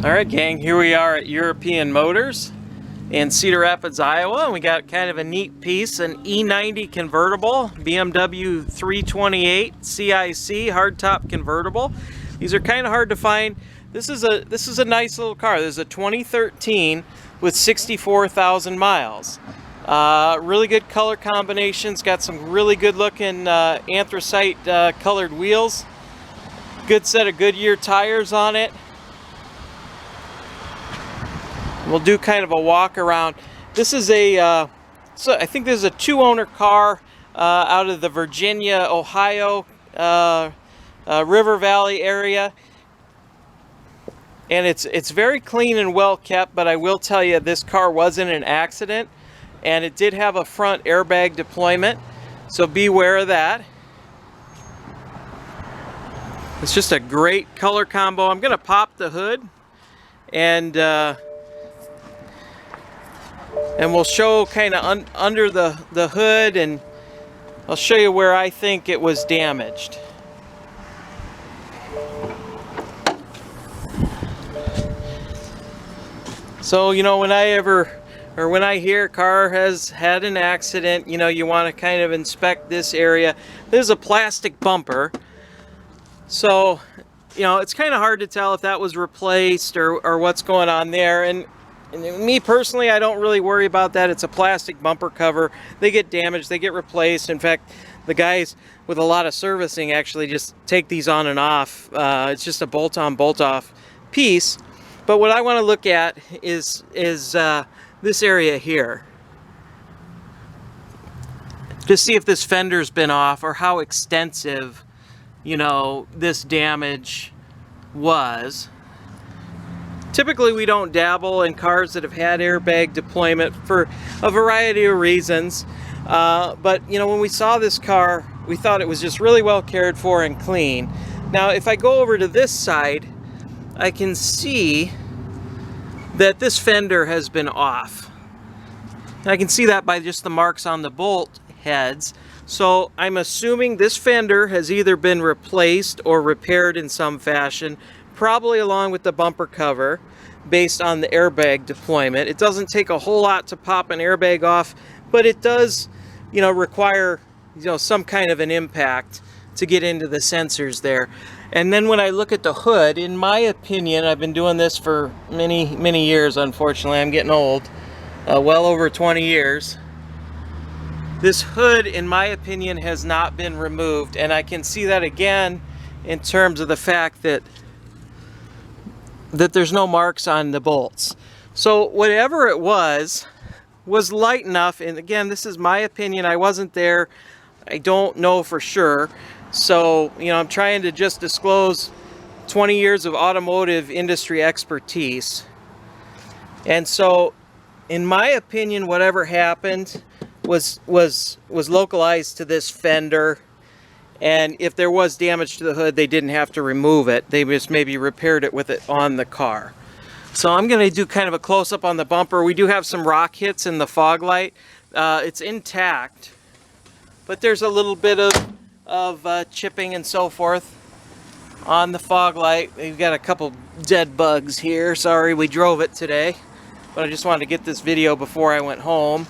Alright gang, here we are at European Motors in Cedar Rapids, Iowa. We got kind of a neat piece, an E90 convertible, BMW 328 CIC Hardtop convertible. These are kind of hard to find. This is a nice little car. This is a 2013 with 64,000 miles. Really good color combinations, got some really good looking anthracite colored wheels. Good set of Goodyear tires on it. We'll do kind of a walk around. This is I think this is a two-owner car out of the Virginia, Ohio River Valley area. And it's very clean and well kept, but I will tell you this car was in an accident and it did have a front airbag deployment, so beware of that. It's just a great color combo. I'm gonna pop the hood and we'll show kind of under the hood, and I'll show you where I think it was damaged. So, you know, when I hear a car has had an accident, you know, you want to kind of inspect this area. This is a plastic bumper. So, you know, it's kind of hard to tell if that was replaced or what's going on there. And me personally, I don't really worry about that. It's a plastic bumper cover. They get damaged, they get replaced. In fact, the guys with a lot of servicing actually just take these on and off. It's just a bolt-on, bolt-off piece. But what I want to look at is this area here. Just see if this fender's been off or how extensive, you know, this damage was. Typically we don't dabble in cars that have had airbag deployment for a variety of reasons. But you know, when we saw this car, we thought it was just really well cared for and clean. Now if I go over to this side, I can see that this fender has been off. I can see that by just the marks on the bolt heads. So I'm assuming this fender has either been replaced or repaired in some fashion, probably along with the bumper cover, based on the airbag deployment. It doesn't take a whole lot to pop an airbag off, but it does, you know, require, you know, some kind of an impact to get into the sensors there. And then when I look at the hood, in my opinion, I've been doing this for many years, unfortunately. I'm getting old, well over 20 years. This hood, in my opinion, has not been removed, and I can see that again in terms of the fact that there's no marks on the bolts. So whatever it was light enough, and again, this is my opinion, I wasn't there, I don't know for sure. So, you know, I'm trying to just disclose 20 years of automotive industry expertise. And so, in my opinion, whatever happened was localized to this fender. And if there was damage to the hood, they didn't have to remove it. They just maybe repaired it with it on the car. So I'm going to do kind of a close-up on the bumper. We do have some rock hits in the fog light. It's intact, but there's a little bit of chipping and so forth on the fog light. We've got a couple dead bugs here. Sorry we drove it today, but I just wanted to get this video before I went home.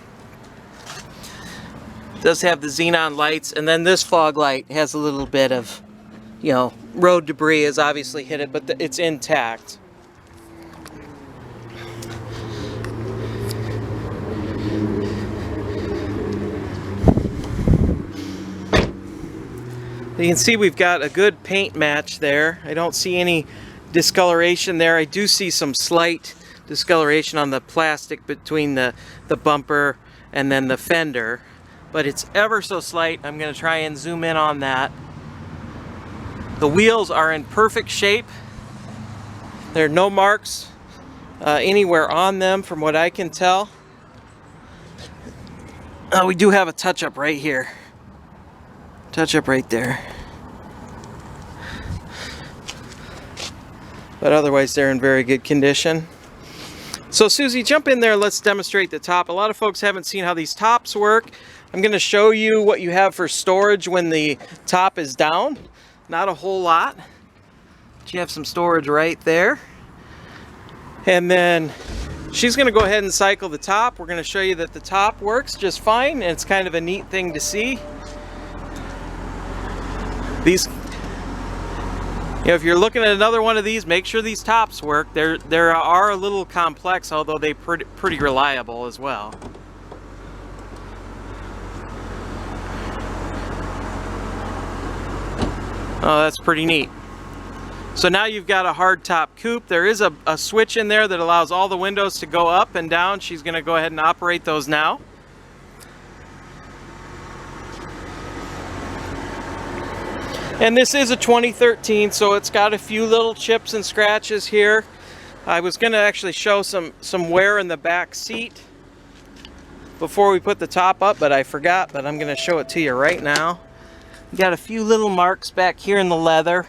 It does have the xenon lights, and then this fog light has a little bit of, you know, road debris has obviously hit it, but it's intact. You can see we've got a good paint match there. I don't see any discoloration there. I do see some slight discoloration on the plastic between the bumper and then the fender, but it's ever so slight. I'm going to try and zoom in on that. The wheels are in perfect shape. There are no marks anywhere on them from what I can tell. We do have a touch-up right here. Touch-up right there. But otherwise they're in very good condition. So Susie, jump in there, let's demonstrate the top. A lot of folks haven't seen how these tops work. I'm going to show you what you have for storage when the top is down. Not a whole lot, but you have some storage right there. And then she's going to go ahead and cycle the top. We're going to show you that the top works just fine, and it's kind of a neat thing to see. These, you know, if you're looking at another one of these, make sure these tops work. They are a little complex, although they're pretty reliable as well. Oh, that's pretty neat. So now you've got a hardtop coupe. There is a switch in there that allows all the windows to go up and down. She's going to go ahead and operate those now. And this is a 2013, so it's got a few little chips and scratches here. I was going to actually show some wear in the back seat before we put the top up, but I forgot, but I'm going to show it to you right now. You got a few little marks back here in the leather,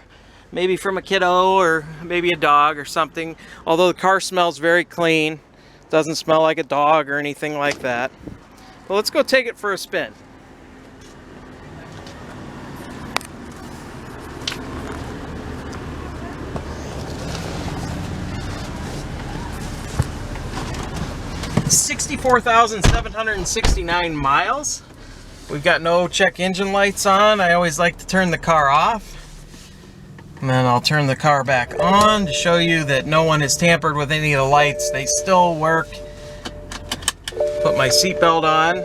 maybe from a kiddo or maybe a dog or something, although the car smells very clean. Doesn't smell like a dog or anything like that. Well, let's go take it for a spin. $64,769 miles. We've got no check engine lights on. I always like to turn the car off. And then I'll turn the car back on to show you that no one has tampered with any of the lights. They still work. Put my seatbelt on.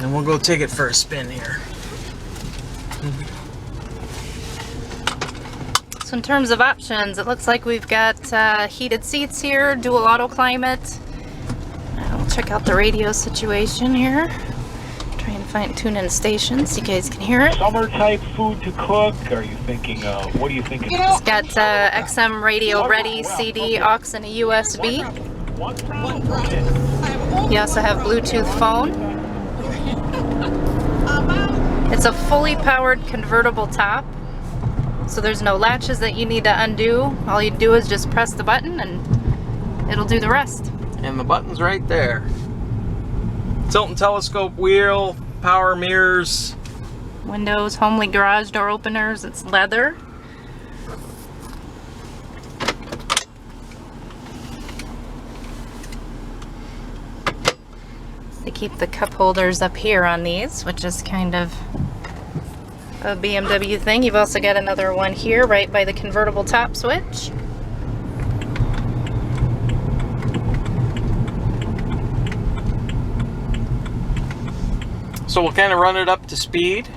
And we'll go take it for a spin here. So in terms of options, it looks like we've got heated seats here, dual auto climate. I'll check out the radio situation here. Try and tune in stations so you guys can hear it. Summer type food to cook? Are you thinking, what are you thinking? It's got XM radio ready, CD, aux, and a USB. You also have Bluetooth phone. It's a fully powered convertible top. So there's no latches that you need to undo. All you do is just press the button and it'll do the rest. And the button's right there. Tilt and telescope wheel, power mirrors. Windows, homely garage door openers, it's leather. They keep the cup holders up here on these, which is kind of a BMW thing. You've also got another one here right by the convertible top switch. So we'll kind of run it up to speed.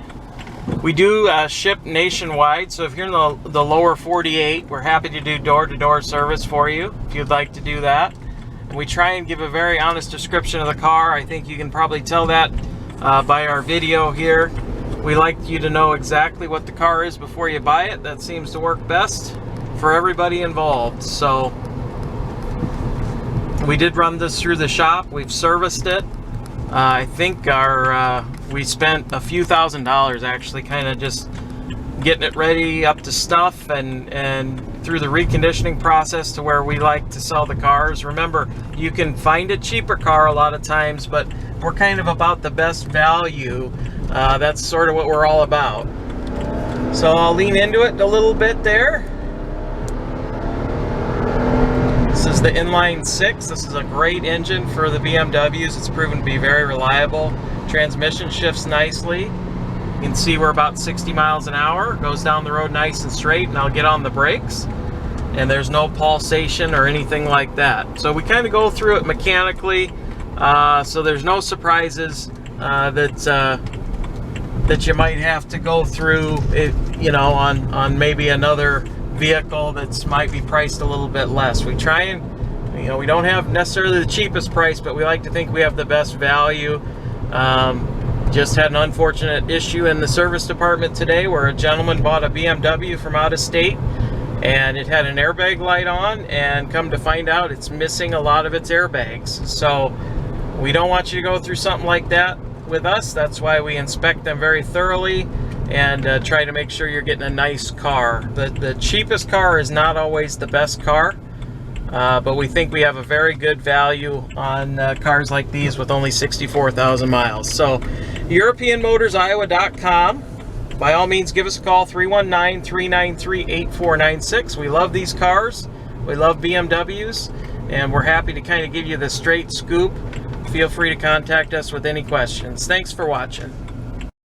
We do ship nationwide, so if you're in the lower 48, we're happy to do door-to-door service for you if you'd like to do that. And we try and give a very honest description of the car. I think you can probably tell that by our video here. We like you to know exactly what the car is before you buy it. That seems to work best for everybody involved. So we did run this through the shop. We've serviced it. I think we spent a few $1,000s actually kind of just getting it ready up to stuff and through the reconditioning process to where we like to sell the cars. Remember, you can find a cheaper car a lot of times, but we're kind of about the best value. That's sort of what we're all about. So I'll lean into it a little bit there. This is the inline 6. This is a great engine for the BMWs. It's proven to be very reliable. Transmission shifts nicely. You can see we're about 60 miles an hour. It goes down the road nice and straight, and I'll get on the brakes. And there's no pulsation or anything like that. So we kind of go through it mechanically, so there's no surprises that you might have to go through, you know, on maybe another vehicle that's might be priced a little bit less. We try and, you know, we don't have necessarily the cheapest price, but we like to think we have the best value. Just had an unfortunate issue in the service department today where a gentleman bought a BMW from out of state and it had an airbag light on, and come to find out it's missing a lot of its airbags. So we don't want you to go through something like that with us. That's why we inspect them very thoroughly and try to make sure you're getting a nice car. The cheapest car is not always the best car, but we think we have a very good value on cars like these with only 64,000 miles. So EuropeanMotorsIowa.com. By all means, give us a call, 319-393-8496. We love these cars. We love BMWs, and we're happy to kind of give you the straight scoop. Feel free to contact us with any questions. Thanks for watching.